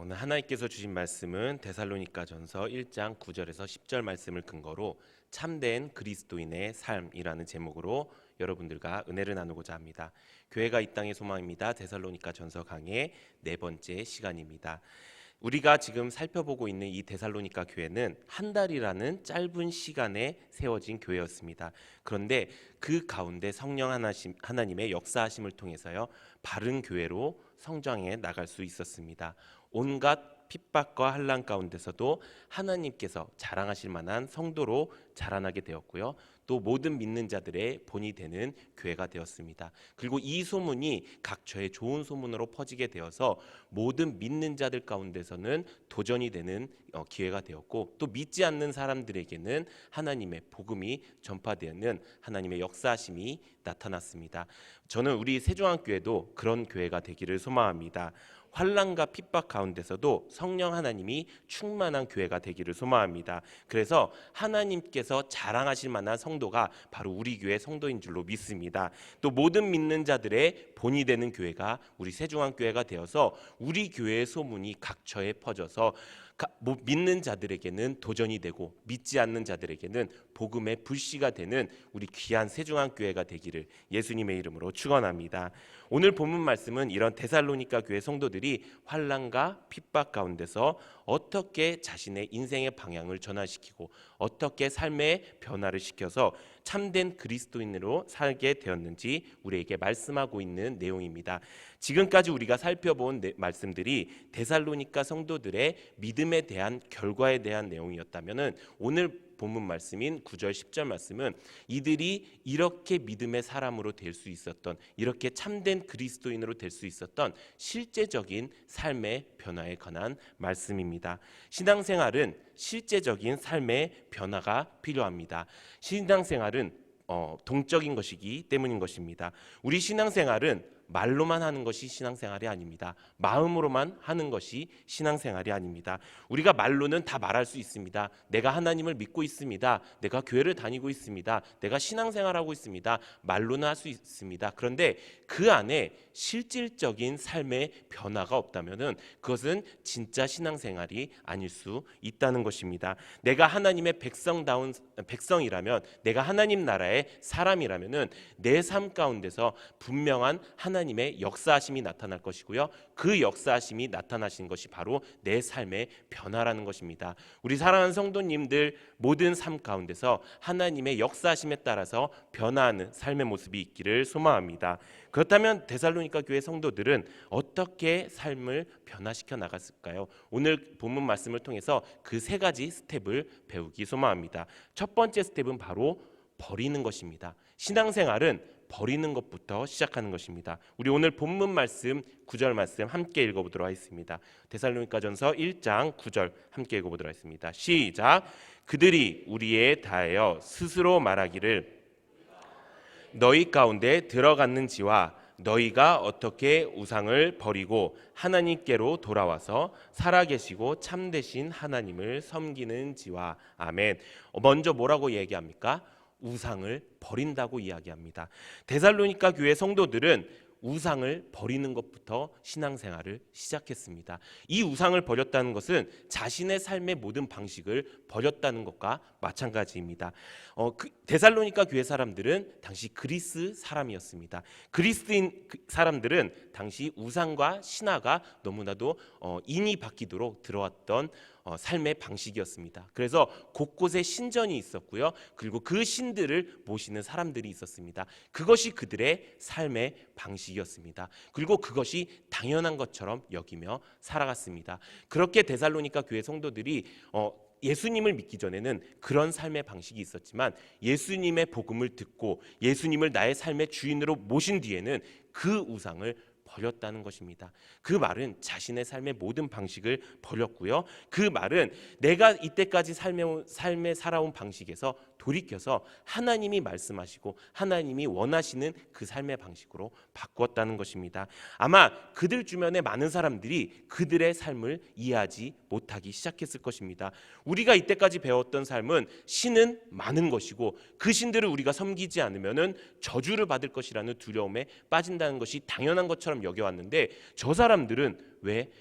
오늘 하나님께서 주신 말씀은 데살로니가전서 1장 9절에서 10절 말씀을 근거로 참된 그리스도인의 삶이라는 제목으로 여러분들과 은혜를 나누고자 합니다. 교회가 이 땅의 소망입니다. 데살로니가전서 강의 네 번째 시간입니다. 우리가 지금 살펴보고 있는 이 데살로니가 교회는 한 달이라는 짧은 시간에 세워진 교회였습니다. 그런데 그 가운데 성령 하나님의 역사하심을 통해서요, 바른 교회로 성장해 나갈 수 있었습니다. 온갖 핍박과 환난 가운데서도 하나님께서 자랑하실 만한 성도로 자라나게 되었고요. 또 모든 믿는 자들의 본이 되는 교회가 되었습니다. 그리고 이 소문이 각처에 좋은 소문으로 퍼지게 되어서 모든 믿는 자들 가운데서는 도전이 되는 기회가 되었고, 또 믿지 않는 사람들에게는 하나님의 복음이 전파되는 하나님의 역사하심이 나타났습니다. 저는 우리 세종안교회도 그런 교회가 되기를 소망합니다. 환난과 핍박 가운데서도 성령 하나님이 충만한 교회가 되기를 소망합니다. 그래서 하나님께서 자랑하실 만한 성도가 바로 우리 교회 성도인 줄로 믿습니다. 또 모든 믿는 자들의 본이 되는 교회가 우리 세종안교회가 되어서 우리 교회의 소문이 각처에 퍼져서 믿는 자들에게는 도전이 되고 믿지 않는 자들에게는 복음의 불씨가 되는 우리 귀한 세종안교회가 되기를 예수님의 이름으로 축원합니다. 오늘 본문 말씀은 이런 데살로니가 교회 성도들이 환난과 핍박 가운데서 어떻게 자신의 인생의 방향을 전환시키고 어떻게 삶의 변화를 시켜서 참된 그리스도인으로 살게 되었는지 우리에게 말씀하고 있는 내용입니다. 지금까지 우리가 살펴본 말씀들이 데살로니가 성도들의 믿음에 대한 결과에 대한 내용이었다면, 오늘 본문 말씀인 9절 10절 말씀은 이들이 이렇게 믿음의 사람으로 될 수 있었던, 이렇게 참된 그리스도인으로 될 수 있었던 실제적인 삶의 변화에 관한 말씀입니다. 신앙생활은 실제적인 삶의 변화가 필요합니다. 신앙생활은 동적인 것이기 때문인 것입니다. 우리 신앙생활은 말로만 하는 것이 신앙생활이 아닙니다. 마음으로만 하는 것이 신앙생활이 아닙니다. 우리가 말로는 다 말할 수 있습니다. 내가 하나님을 믿고 있습니다. 내가 교회를 다니고 있습니다. 내가 신앙생활하고 있습니다. 말로는 할 수 있습니다. 그런데 그 안에 실질적인 삶의 변화가 없다면 그것은 진짜 신앙생활이 아닐 수 있다는 것입니다. 내가 하나님의 백성다운 백성이라면, 내가 하나님 나라의 사람이라면 내 삶 가운데서 분명한 하나님의 역사하심이 나타날 것이고요. 그 역사하심이 나타나신 것이 바로 내 삶의 변화라는 것입니다. 우리 사랑하는 성도님들 모든 삶 가운데서 하나님의 역사하심에 따라서 변화하는 삶의 모습이 있기를 소망합니다. 그렇다면 데살로니가 교회 성도들은 어떻게 삶을 변화시켜 나갔을까요? 오늘 본문 말씀을 통해서 그 세 가지 스텝을 배우기 소망합니다. 첫 번째 스텝은 바로 버리는 것입니다. 신앙생활은 버리는 것부터 시작하는 것입니다. 우리 오늘 본문 말씀 9절 말씀 함께 읽어보도록 하겠습니다. 데살로니가전서 1장 9절 함께 읽어보도록 하겠습니다. 시작. 그들이 우리에 다하여 스스로 말하기를 너희 가운데 들어갔는지와 너희가 어떻게 우상을 버리고 하나님께로 돌아와서 살아계시고 참되신 하나님을 섬기는지와. 아멘. 먼저 뭐라고 얘기합니까? 우상을 버린다고 이야기합니다. 데살로니가 교회 성도들은 우상을 버리는 것부터 신앙생활을 시작했습니다. 이 우상을 버렸다는 것은 자신의 삶의 모든 방식을 버렸다는 것과 마찬가지입니다. 데살로니가 교회 사람들은 당시 그리스 사람이었습니다. 그리스인 사람들은 당시 우상과 신화가 너무나도 인이 바뀌도록 들어왔던 삶의 방식이었습니다. 그래서 곳곳에 신전이 있었고요. 그리고 그 신들을 모시는 사람들이 있었습니다. 그것이 그들의 삶의 방식이었습니다. 그리고 그것이 당연한 것처럼 여기며 살아갔습니다. 그렇게 데살로니가 교회 성도들이 예수님을 믿기 전에는 그런 삶의 방식이 있었지만 예수님의 복음을 듣고 예수님을 나의 삶의 주인으로 모신 뒤에는 그 우상을 버렸다는 것입니다. 그 말은 자신의 삶의 모든 방식을 버렸고요. 그 말은 내가 이때까지 삶에 살아온 방식에서 돌이켜서 하나님이 말씀하시고 하나님이 원하시는 그 삶의 방식으로 바꾸었다는 것입니다. 아마 그들 주변의 많은 사람들이 그들의 삶을 이해하지 못하기 시작했을 것입니다. 우리가 이때까지 배웠던 삶은 신은 많은 것이고 그 신들을 우리가 섬기지 않으면은 저주를 받을 것이라는 두려움에 빠진다는 것이 당연한 것처럼 여겨왔는데, 저 사람들은 왜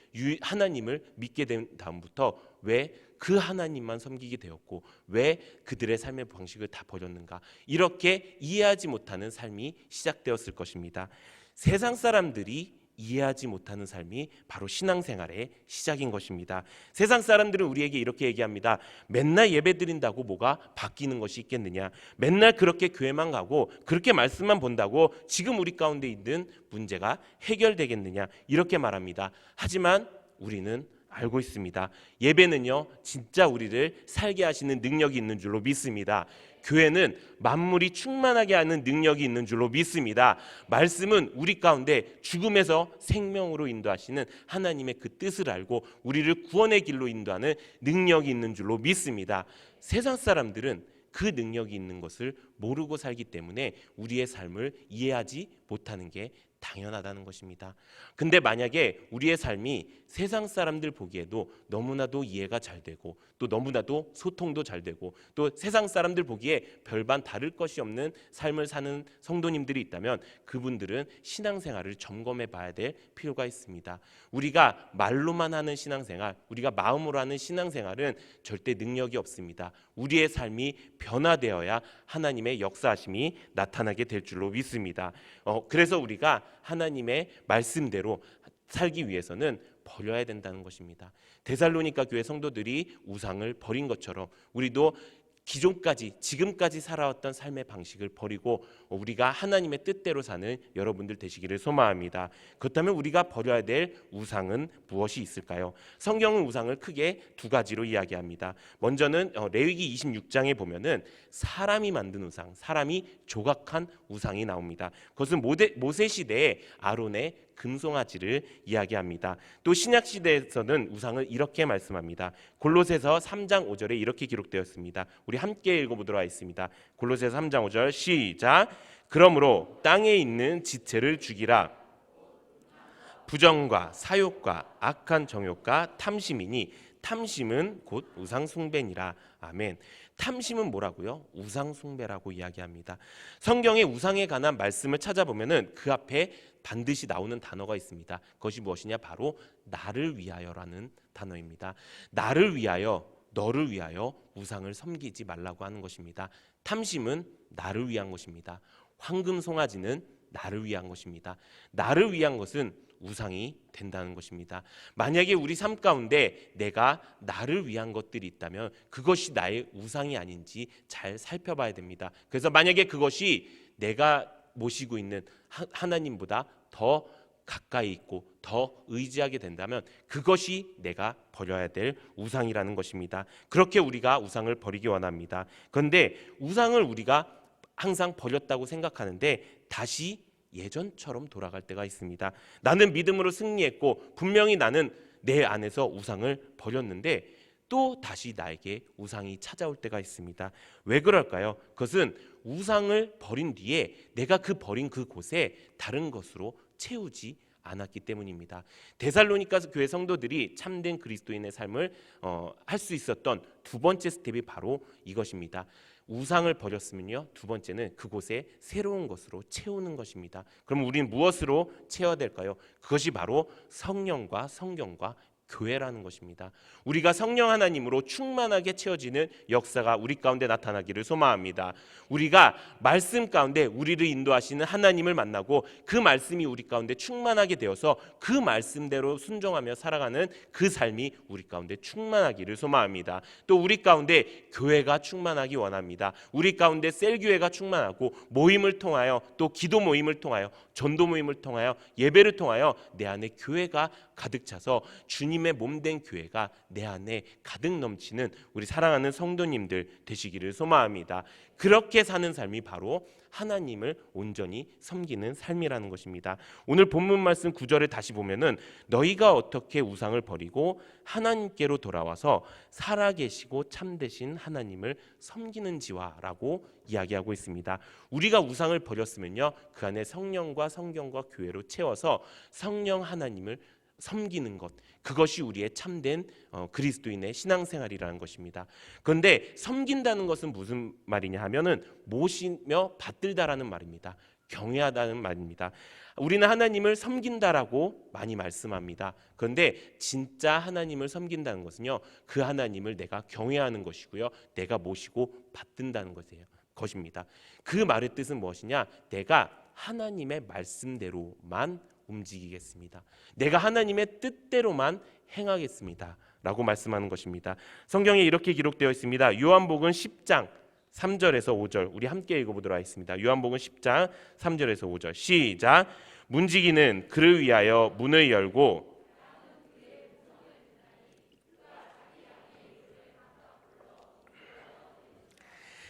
하나님을 믿게 된 다음부터 왜 그 하나님만 섬기게 되었고 왜 그들의 삶의 방식을 다 버렸는가, 이렇게 이해하지 못하는 삶이 시작되었을 것입니다. 세상 사람들이 이해하지 못하는 삶이 바로 신앙생활의 시작인 것입니다. 세상 사람들은 우리에게 이렇게 얘기합니다. 맨날 예배 드린다고 뭐가 바뀌는 것이 있겠느냐, 맨날 그렇게 교회만 가고 그렇게 말씀만 본다고 지금 우리 가운데 있는 문제가 해결되겠느냐, 이렇게 말합니다. 하지만 우리는 알고 있습니다. 예배는요, 진짜 우리를 살게 하시는 능력이 있는 줄로 믿습니다. 교회는 만물이 충만하게 하는 능력이 있는 줄로 믿습니다. 말씀은 우리 가운데 죽음에서 생명으로 인도하시는 하나님의 그 뜻을 알고 우리를 구원의 길로 인도하는 능력이 있는 줄로 믿습니다. 세상 사람들은 그 능력이 있는 것을 모르고 살기 때문에 우리의 삶을 이해하지 못하는 게 당연하다는 것입니다. 근데 만약에 우리의 삶이 세상 사람들 보기에도 너무나도 이해가 잘 되고 또 너무나도 소통도 잘 되고 또 세상 사람들 보기에 별반 다를 것이 없는 삶을 사는 성도님들이 있다면 그분들은 신앙생활을 점검해 봐야 될 필요가 있습니다. 우리가 말로만 하는 신앙생활, 우리가 마음으로 하는 신앙생활은 절대 능력이 없습니다. 우리의 삶이 변화되어야 하나님의 역사하심이 나타나게 될 줄로 믿습니다. 그래서 우리가 하나님의 말씀대로 살기 위해서는 버려야 된다는 것입니다. 데살로니가 교회 성도들이 우상을 버린 것처럼 우리도 기존까지 지금까지 살아왔던 삶의 방식을 버리고 우리가 하나님의 뜻대로 사는 여러분들 되시기를 소망합니다. 그렇다면 우리가 버려야 될 우상은 무엇이 있을까요? 성경은 우상을 크게 두 가지로 이야기합니다. 먼저는 레위기 26장에 보면은 사람이 만든 우상, 사람이 조각한 우상이 나옵니다. 그것은 모세 시대의 아론의 금송아지를 이야기합니다. 또 신약 시대에서는 우상을 이렇게 말씀합니다. 골로새서 3장 5절에 이렇게 기록되었습니다. 우리 함께 읽어보도록 하겠습니다. 골로새서 3장 5절 시작. 그러므로 땅에 있는 지체를 죽이라. 부정과 사욕과 악한 정욕과 탐심이니 탐심은 곧 우상 숭배니라. 아멘. 탐심은 뭐라고요? 우상 숭배라고 이야기합니다. 성경의 우상에 관한 말씀을 찾아보면은 그 앞에 반드시 나오는 단어가 있습니다. 그것이 무엇이냐? 바로 나를 위하여라는 단어입니다. 나를 위하여, 너를 위하여 우상을 섬기지 말라고 하는 것입니다. 탐심은 나를 위한 것입니다. 황금 송아지는 나를 위한 것입니다. 나를 위한 것은 우상이 된다는 것입니다. 만약에 우리 삶 가운데 내가 나를 위한 것들이 있다면 그것이 나의 우상이 아닌지 잘 살펴봐야 됩니다. 그래서 만약에 그것이 내가 모시고 있는 하나님보다 더 가까이 있고 더 의지하게 된다면 그것이 내가 버려야 될 우상이라는 것입니다. 그렇게 우리가 우상을 버리기 원합니다. 그런데 우상을 우리가 항상 버렸다고 생각하는데 다시 예전처럼 돌아갈 때가 있습니다. 나는 믿음으로 승리했고 분명히 나는 내 안에서 우상을 버렸는데 또 다시 나에게 우상이 찾아올 때가 있습니다. 왜 그럴까요? 그것은 우상을 버린 뒤에 내가 버린 그곳에 다른 것으로 채우지 않았기 때문입니다. 데살로니가 교회 성도들이 참된 그리스도인의 삶을 할 수 있었던 두 번째 스텝이 바로 이것입니다. 우상을 버렸으면요, 두 번째는 그곳에 새로운 것으로 채우는 것입니다. 그럼 우리는 무엇으로 채워야 될까요? 그것이 바로 성령과 성경과 교회라는 것입니다. 우리가 성령 하나님으로 충만하게 채워지는 역사가 우리 가운데 나타나기를 소망합니다. 우리가 말씀 가운데 우리를 인도하시는 하나님을 만나고 그 말씀이 우리 가운데 충만하게 되어서 그 말씀대로 순종하며 살아가는 그 삶이 우리 가운데 충만하기를 소망합니다. 또 우리 가운데 교회가 충만하기 원합니다. 우리 가운데 셀교회가 충만하고 모임을 통하여 또 기도 모임을 통하여 전도 모임을 통하여 예배를 통하여 내 안에 교회가 가득 차서 주님 주님의 몸된 교회가 내 안에 가득 넘치는 우리 사랑하는 성도님들 되시기를 소망합니다. 그렇게 사는 삶이 바로 하나님을 온전히 섬기는 삶이라는 것입니다. 오늘 본문 말씀 9절에 다시 보면은 너희가 어떻게 우상을 버리고 하나님께로 돌아와서 살아계시고 참되신 하나님을 섬기는지와 라고 이야기하고 있습니다. 우리가 우상을 버렸으면요, 그 안에 성령과 성경과 교회로 채워서 성령 하나님을 섬기는 것, 그것이 우리의 참된 그리스도인의 신앙생활이라는 것입니다. 그런데 섬긴다는 것은 무슨 말이냐 하면은 모시며 받들다라는 말입니다. 경외하다는 말입니다. 우리는 하나님을 섬긴다라고 많이 말씀합니다. 그런데 진짜 하나님을 섬긴다는 것은요, 그 하나님을 내가 경외하는 것이고요, 내가 모시고 받든다는 것입니다. 그 말의 뜻은 무엇이냐? 내가 하나님의 말씀대로만 움직이겠습니다. 내가 하나님의 뜻대로만 행하겠습니다 라고 말씀하는 것입니다. 성경에 이렇게 기록되어 있습니다. 요한복음 10장 3절에서 5절 우리 함께 읽어보도록 하겠습니다. 요한복음 10장 3절에서 5절 시작. 문지기는 그를 위하여 문을 열고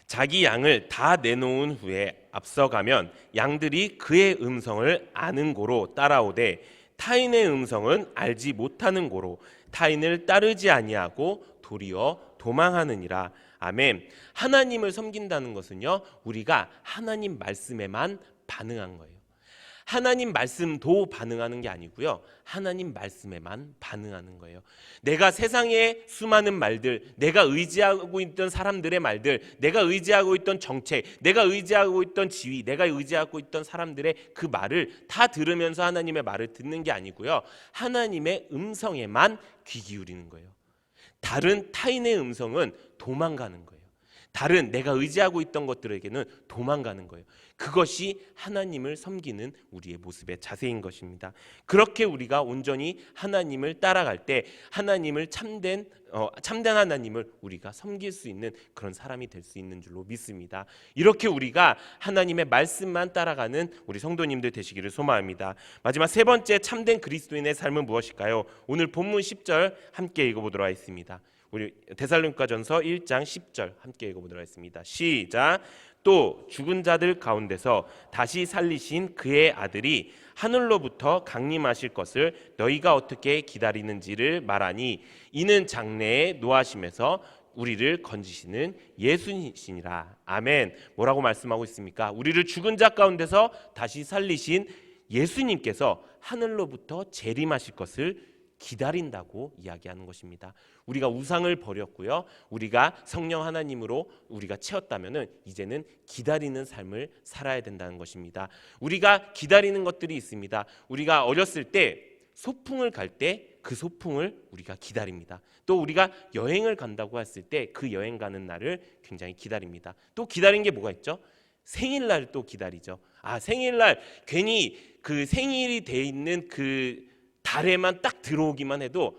자기 양을 다 내놓은 후에 앞서가면 양들이 그의 음성을 아는 고로 따라오되 타인의 음성은 알지 못하는 고로 타인을 따르지 아니하고 도리어 도망하느니라. 아멘. 하나님을 섬긴다는 것은요, 우리가 하나님 말씀에만 반응한 거예요. 하나님 말씀도 반응하는 게 아니고요, 하나님 말씀에만 반응하는 거예요. 내가 세상의 수많은 말들, 내가 의지하고 있던 사람들의 말들, 내가 의지하고 있던 정책, 내가 의지하고 있던 지위, 내가 의지하고 있던 사람들의 그 말을 다 들으면서 하나님의 말을 듣는 게 아니고요, 하나님의 음성에만 귀 기울이는 거예요. 다른 타인의 음성은 도망가는 거예요. 다른 내가 의지하고 있던 것들에게는 도망가는 거예요. 그것이 하나님을 섬기는 우리의 모습의 자세인 것입니다. 그렇게 우리가 온전히 하나님을 따라갈 때 하나님을 참된 하나님을 우리가 섬길 수 있는 그런 사람이 될 수 있는 줄로 믿습니다. 이렇게 우리가 하나님의 말씀만 따라가는 우리 성도님들 되시기를 소망합니다. 마지막 세 번째 참된 그리스도인의 삶은 무엇일까요? 오늘 본문 10절 함께 읽어보도록 하겠습니다. 우리 데살로니가전서 1장 10절 함께 읽어보도록 하겠습니다. 시작. 또 죽은 자들 가운데서 다시 살리신 그의 아들이 하늘로부터 강림하실 것을 너희가 어떻게 기다리는지를 말하니 이는 장래에 노하심에서 우리를 건지시는 예수님이시니라. 아멘. 뭐라고 말씀하고 있습니까? 우리를 죽은 자 가운데서 다시 살리신 예수님께서 하늘로부터 재림하실 것을 기다린다고 이야기하는 것입니다. 우리가 우상을 버렸고요, 우리가 성령 하나님으로 우리가 채웠다면은 이제는 기다리는 삶을 살아야 된다는 것입니다. 우리가 기다리는 것들이 있습니다. 우리가 어렸을 때 소풍을 갈 때 그 소풍을 우리가 기다립니다. 또 우리가 여행을 간다고 했을 때 그 여행 가는 날을 굉장히 기다립니다. 또 기다린 게 뭐가 있죠? 생일날 또 기다리죠. 생일날 괜히 그 생일이 돼 있는 그 달에만 딱 들어오기만 해도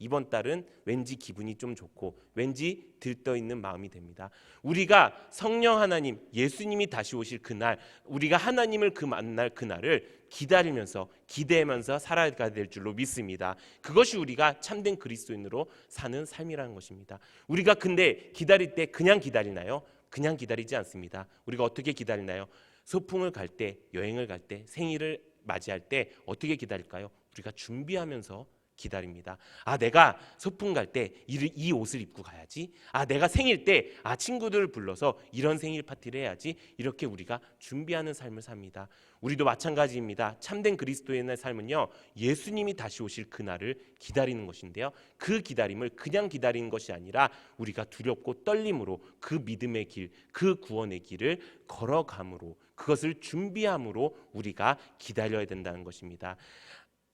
이번 달은 왠지 기분이 좀 좋고 왠지 들떠있는 마음이 됩니다. 우리가 성령 하나님, 예수님이 다시 오실 그날, 우리가 하나님을 만날 그날을 기다리면서 기대하면서 살아가야 될 줄로 믿습니다. 그것이 우리가 참된 그리스도인으로 사는 삶이라는 것입니다. 우리가 근데 기다릴 때 그냥 기다리나요? 그냥 기다리지 않습니다. 우리가 어떻게 기다리나요? 소풍을 갈 때, 여행을 갈 때, 생일을 맞이할 때 어떻게 기다릴까요? 우리가 준비하면서 기다립니다. 내가 소풍 갈 때 이 옷을 입고 가야지. 내가 생일 때 친구들을 불러서 이런 생일 파티를 해야지. 이렇게 우리가 준비하는 삶을 삽니다. 우리도 마찬가지입니다. 참된 그리스도인의 삶은요, 예수님이 다시 오실 그날을 기다리는 것인데요, 그 기다림을 그냥 기다리는 것이 아니라 우리가 두렵고 떨림으로 그 믿음의 길, 그 구원의 길을 걸어감으로, 그것을 준비함으로 우리가 기다려야 된다는 것입니다.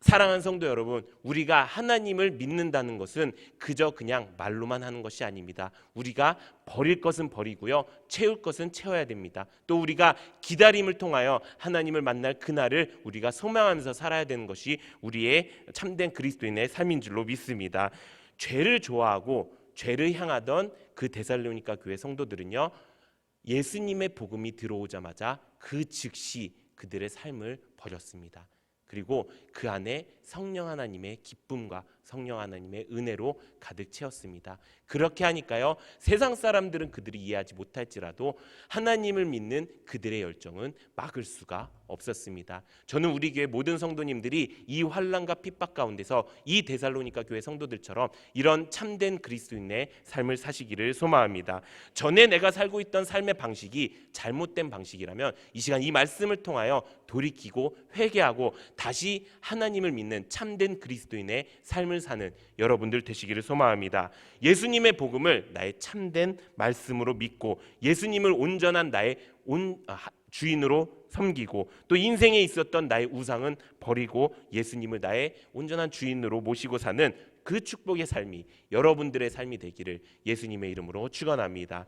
사랑하는 성도 여러분, 우리가 하나님을 믿는다는 것은 그저 그냥 말로만 하는 것이 아닙니다. 우리가 버릴 것은 버리고요, 채울 것은 채워야 됩니다. 또 우리가 기다림을 통하여 하나님을 만날 그날을 우리가 소망하면서 살아야 되는 것이 우리의 참된 그리스도인의 삶인 줄로 믿습니다. 죄를 좋아하고 죄를 향하던 그 데살로니가 교회 성도들은요, 예수님의 복음이 들어오자마자 그 즉시 그들의 삶을 버렸습니다. 그리고 그 안에 성령 하나님의 기쁨과 성령 하나님의 은혜로 가득 채웠습니다. 그렇게 하니까요, 세상 사람들은 그들이 이해하지 못할지라도 하나님을 믿는 그들의 열정은 막을 수가 없었습니다. 저는 우리 교회 모든 성도님들이 이 환난과 핍박 가운데서 이 데살로니가 교회 성도들처럼 이런 참된 그리스도인의 삶을 사시기를 소망합니다. 전에 내가 살고 있던 삶의 방식이 잘못된 방식이라면 이 시간 이 말씀을 통하여 돌이키고 회개하고 다시 하나님을 믿는 참된 그리스도인의 삶을 사는 여러분들 되시기를 소망합니다. 예수님의 복음을 나의 참된 말씀으로 믿고 예수님을 온전한 나의 주인으로 섬기고 또 인생에 있었던 나의 우상은 버리고 예수님을 나의 온전한 주인으로 모시고 사는 그 축복의 삶이 여러분들의 삶이 되기를 예수님의 이름으로 축원합니다.